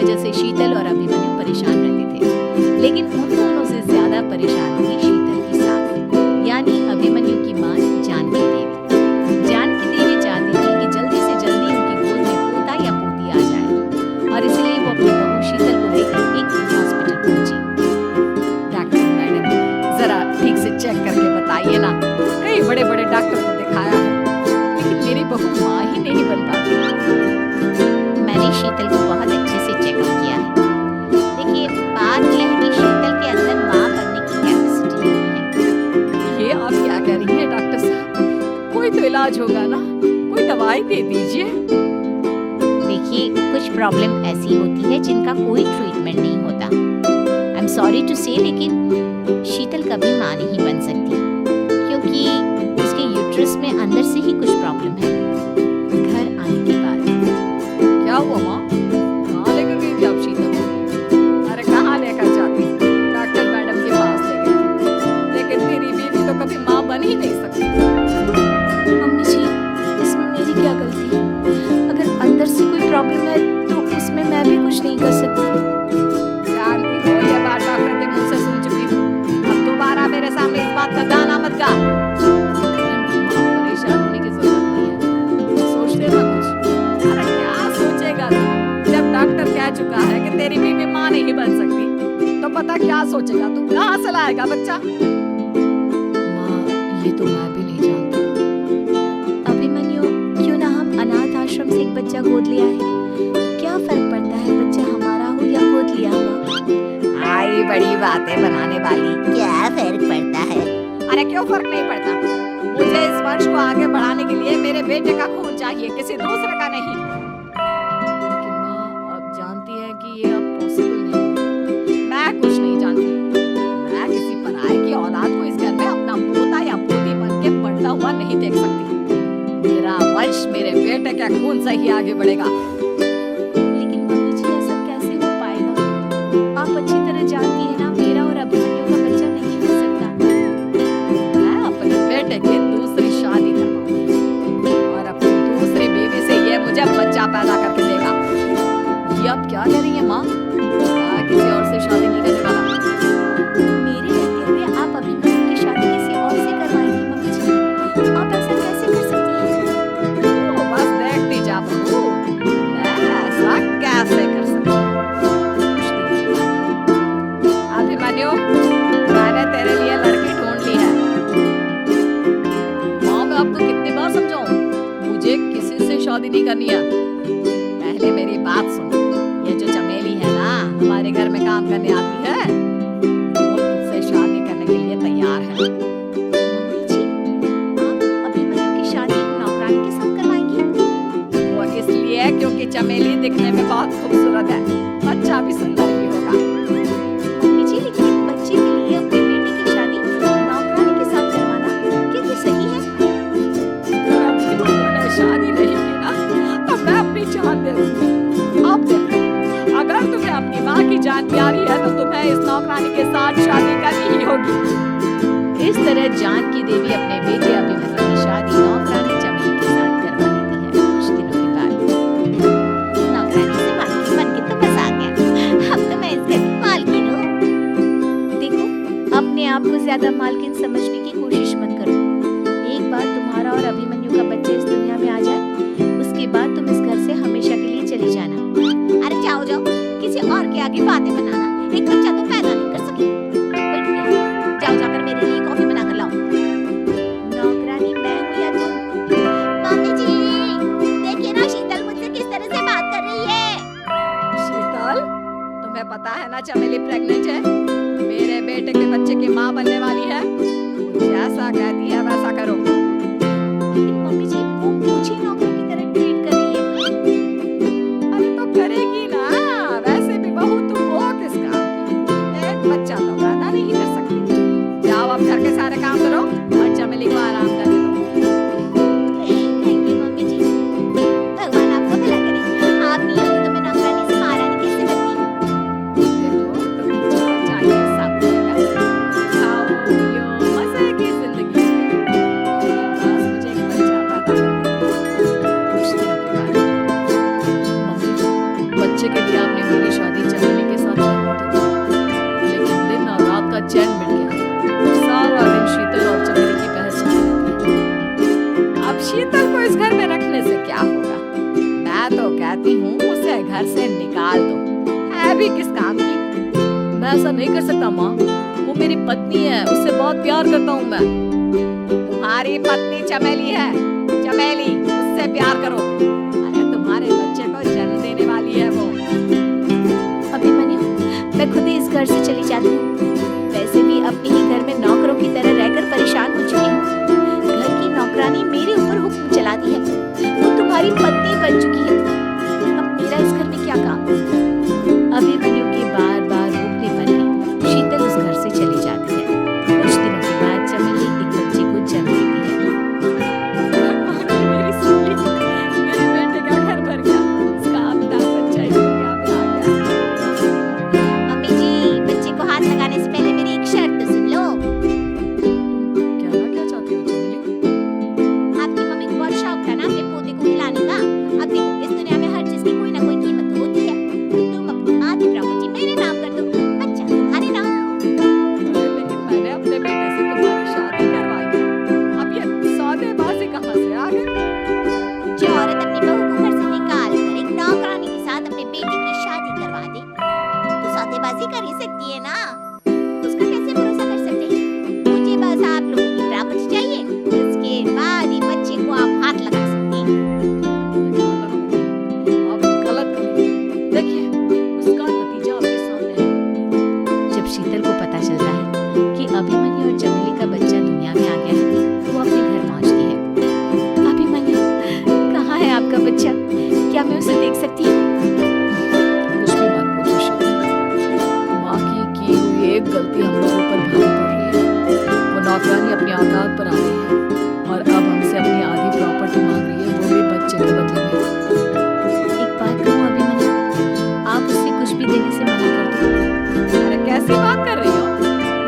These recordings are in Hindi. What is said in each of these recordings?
वजह से शीतल और अभिमन्यु परेशान रहते थे, लेकिन उन दोनों से ज्यादा परेशान थी शीतल की सास यानी अभिमन्यु की माँ जानकी देवी। जानकी देवी चाहती थी कि जल्दी से जल्दी उनकी गोद में पोता या पोती आ जाए और इसलिए वो अपनी बहू शीतल को लेकर एक दिन हॉस्पिटल पहुंची। डॉक्टर मैडम, जरा ठीक से चेक करके बताइए ना, कई बड़े बड़े डॉक्टर को दिखाया है लेकिन मेरी बहू माँ ही नहीं बन पाती। मैंने शीतल को बहुत अच्छे से चेकअप किया है। देखिए, बात यह है कि शीतल के अंदर माँ बनने की कैपेसिटी नहीं है। ये आप क्या कह रही हैं डॉक्टर साहब? कोई तो इलाज होगा ना, कोई दवाई दे दीजिए। देखिए, कुछ प्रॉब्लम ऐसी होती है जिनका कोई ट्रीटमेंट नहीं होता। आई एम सॉरी टू से, लेकिन शीतल कभी माँ नहीं बन सकती क्योंकि उसके यूट्रस में अंदर से ही कुछ प्रॉब्लम है। घर आने के बाद क्या हुआ माँ? कहाँ लेकर गई थी आप शीतल को? अरे कहाँ लेकर जाती? डॉक्टर मैडम के पास ले गई थी, लेकिन मेरी बेबी तो कभी माँ बन ही नहीं सकती। मम्मी जी, इसमें मेरी क्या गलती? अगर अंदर से कोई प्रॉब्लम है तो उसमें मैं भी कुछ नहीं कर सकती। जानती हो, ये बात डॉक्टर के मुंह से सुन चुकी हूँ। अब दोबारा मेरे सामने इस बात का गाना मत गा। परेशान होने की जरूरत नहीं है, सोचते ना कुछ। अरे क्या सोचेगा तू? जब डॉक्टर कह चुका है कि तेरी बीवी माँ नहीं बन सकती, तो पता क्या सोचेगा तू? कहाँ से लाएगा बच्चा? माँ, ये तो मैं भी नहीं जानती। अभिमन्यु, क्यों ना हम अनाथ आश्रम से एक बच्चा गोद लिया है? क्या फर्क पड़ता है बच्चा हमारा हो या गोद लिया हुआ? आई बड़ी बातें बनाने वाली। क्या फर्क पड़ता है? अरे क्यों फर्क नहीं पड़ता? मुझे इस वंश को आगे बढ़ाने के लिए मेरे बेटे का खून चाहिए, किसी दूसरे का नहीं। लेकिन माँ, आप जानती हैं कि ये अब पॉसिबल नहीं है। मैं कुछ नहीं जानती। मैं किसी पराये की औलाद को इस घर में अपना पोता या पोती बन के बढ़ता हुआ नहीं देख सकती। मेरा वंश मेरे बेटे के खून से ही आगे बढ़ेगा। लेकिन मम्मी जी, ऐसा कैसे हो पाएगा? आप अच्छी तरह जानती है ना, मेरा और अभिमन्यु का बच्चा नहीं हो सकता। मैं अपने बेटे की दूसरी शादी करवाऊंगी और अपनी दूसरी बीवी से ये मुझे बच्चा पैदा करके देगा। ये आप क्या कह रही हैं माँ? मैं किसी और से शादी नहीं करने वाला। मेरे रहते हुए आप अभिमन्यु की शादी किसी और से करवाएंगी? मम्मी जी, आप ऐसा कैसे कर सकती हैं? तो बस देखती जा बहू, मैं ऐसा कैसे कर सकती हूँ। अभिमन्यु, मैंने तेरे लिए लड़की ढूंढ ली है। माँ, मैं आपको कितनी बार समझाऊं? मुझे किसी से शादी नहीं करनी है। पहले मेरी बात सुन। ये जो चमेली है ना, हमारे घर में काम करने आती है, वो तुझसे शादी करने के लिए तैयार है। मम्मी जी, आप अभिमन्यु की शादी एक नौकरानी के साथ करवाएंगी? वो इसलिए क्योंकि चमेली दिखने में बहुत खूबसूरत है, बच्चा भी सुंदर भी होगा। मम्मी जी, लेकिन एक बच्चे के लिए अपने बेटे की शादी नौकरानी के साथ करवाना क्या ये सही है? अगर अपनी बहू ने शादी नहीं की ना, तो मैं अपनी जान दे दूंगी। अब देखो, अगर तुम्हें अपनी माँ की जान प्यारी है तो तुम्हें इस नौकरानी के साथ शादी करनी ही होगी। इस तरह जानकी देवी अपने बेटे अभिमन्यु की शादी नौकरानी चमेली के साथ करवा लेती है। कुछ दिनों के बाद नौकरानी से मालकिन बन के तो बस आ गया। अब तो मैं इस घर की मालकिन हूँ। देखो, अपने आप को ज्यादा मालकिन समझने की कोशिश मत करो। एक बार तुम्हारा और अभिमन्यु का बच्चा इस दुनिया में आ जाए, उसके बाद तुम इस घर से हमेशा के लिए चली जाना। अरे जाओ जाओ, किसी और के आगे बातें बनाना। एक बच्चा तो पैदा नहीं कर सकी। बैठ गया। जाओ जाकर मेरे लिए कॉफी बना कर लाओ। नौकरानी मैं हूँ या तुम? मम्मी जी, देखिए ना शीतल मुझसे किस तरह से बात कर रही है। शीतल, तुम्हें पता है ना चमेली प्रेग्नेंट है? मेरे बेटे के बच्चे की माँ बनने वाली है। जैसा कहती है वैसा करो। लेकिन मम्मी जी, वो मुझे नौकर की तरह ट्रीट कर रही है। अरे तो करेगी ना, वैसे भी बहू तुम हो किस काम की? एक बच्चा तो पैदा नहीं कर सकती। जाओ अब घर के सारे काम करो और चमेली को आराम करने दो। थैंक यू मम्मी जी। भगवान आपको भला करे। आप नहीं होती तो मैं नौकरानी से महारानी कैसे बनती? देखो, कभी जो चाहिए सब मिलेगा। खाओ पियो, मजे की जिंदगी। बस मुझे एक बच्चा पैदा घर से निकाल दो, है भी किस काम की। मैं ऐसा नहीं कर सकता माँ, वो मेरी पत्नी है, उससे बहुत प्यार करता हूँ मैं। तुम्हारी पत्नी चमेली है, चमेली, उससे प्यार करो। अरे तुम्हारे बच्चे को जन्म देने वाली है वो। अभिमन्यु, मैं खुद ही इस घर से चली जाती हूँ। वैसे भी अपने ही घर में नौकरों की तरह रहकर परेशान हो चुकी हूँ। घर की नौकरानी मेरे ऊपर हुक्म चलाती है, वो तुम्हारी पत्नी बन चुकी है। अब मेरा इस घर में क्या काम? अभिमन्यु के बार बार रोकने पर भी शीतल उस घर से चली जाती है। कुछ दिनों के बाद चमेली एक बच्चे को जन्म देती है। मेरी सुनी, मेरे बेटे का घर भर गया, उसका अपना बच्चा ही दुनिया में आ गया। मम्मी जी, बच्चे को हाथ लगाने से पहले मेरी एक शर्त तो सुन लो। क्या चाहती हो चमेली? आपकी मम्मी को बहुत शौक था ना अपने पोते को खिलाने का। अब देखो, इस दुनिया में हर चीज की कोई ना कोई कीमत तो होती है। तुम अपनी आधी प्रॉपर्टी मेरे नाम कर दो, बच्चा तुम्हारे नाम। अरे लेकिन मैंने अपने बेटे से तुम्हारी शादी करवाई है, अब ये सौदेबाजी कहाँ से आ गई? जो औरत अपनी बहू को घर से निकाल कर एक नौकरानी के साथ अपने बेटे की शादी करवा दे, तो सौदेबाजी कर ही सकती है ना। उसका कैसे भरोसा कर सकते हैं? मुझे बस आप लोगों की प्रॉपर्टी चाहिए, उसके बाद ही बच्चे को आप हाथ लगा सकती हैं। आप गलत कर रही हैं। देखिए, उसका नतीजा आपके सामने है। जब शीतल को पता चलता है कि अभिमन्यु और चमेली का बच्चा दुनिया में आ गया है, वो अपने घर पहुंचती है। अभिमन्यु, कहाँ है आपका बच्चा? क्या मैं उसे देख सकती हूँ? कुछ भी मत पूछो शीतल। माँ की हुई एक गलती हम लोगों पर भारी पड़ रही है। वो नौकरानी अपनी औकात पर आ रही है और अब हमसे अपनी आधी प्रॉपर्टी मांग रही है, वो भी बच्चे के बदले में। एक बात कहूँ अभिमन्यु, आप उससे कुछ भी देने से मना कर दो। अरे कैसी बात कर रही हो?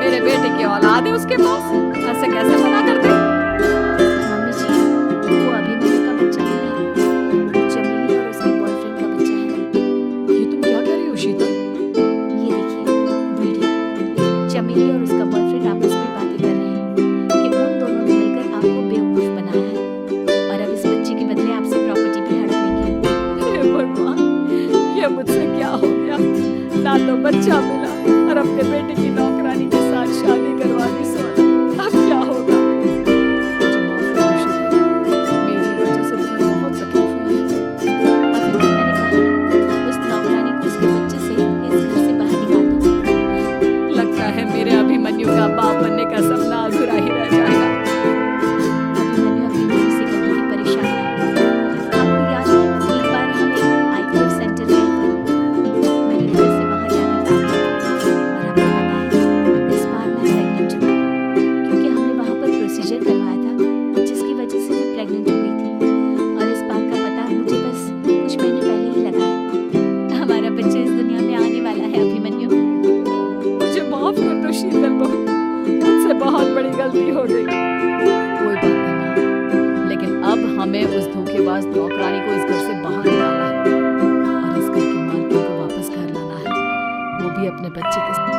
मेरे बेटे की औलाद है उसके पास, ऐसे कैसे मना कर दे? मम्मी जी, वो अभिमन्यु का बच्चा नहीं है, वो चमेली और उसके बॉयफ्रेंड का बच्चा है। ये तुम क्या कह रही हो शीतल? ये देखिए वीडियो, चमेली और उसका बॉयफ्रेंड आपस में बातें कर रहे हैं कि उन दोनों ने मिलकर आपको बेवकूफ बनाया है और अब इस बच्चे के बदले आपसे प्रॉपर्टी भी हड़प लेंगे। हे भगवान, ये मुझसे क्या हो गया? ना तो बच्चा मिला और अपने बेटे की नौकरानी के साथ शादी करवा दी। सोना, अब क्या होगा? मुझे माफ करो शीतल, मेरी वजह से तुम्हें बहुत तकलीफ हुई है। अभी मैंने कहा, उस नौकरानी को उसके बच्चे से इस घर से बाहर निकाल दो। लगता है मेरे अभिमन्यु का बाप बनने का सपना अधूरा ही रह जाएगा। अभिमन्यु अपनी मम्मी से कभी भी परेशान ना हो। आपको याद है, एक बार हम एक IVF सेंटर गए थे। मैंने फिर से वहाँ जाकर बात की और आपको पता है, इस बार मैं प्रेग्नेंट हूँ, क्योंकि हमने वहाँ पर प्रोसीजर करवाया था जिसकी वजह से मैं प्रेग्नेंट हो गई थी। और इस बात का पता मुझे बस कुछ महीने पहले ही लगा है। हमारा बच्चा इस दुनिया में आने वाला है अभिमन्यु। मुझे माफ कर दो शीतल बहू, मुझसे बहुत बड़ी गलती हो गई। कोई बात नहीं माँ, लेकिन अब हमें उस धोखेबाज नौकरानी को इस घर से बाहर निकालना है और इस घर की मालकिन को वापस घर लाना है, वो भी अपने बच्चे के साथ।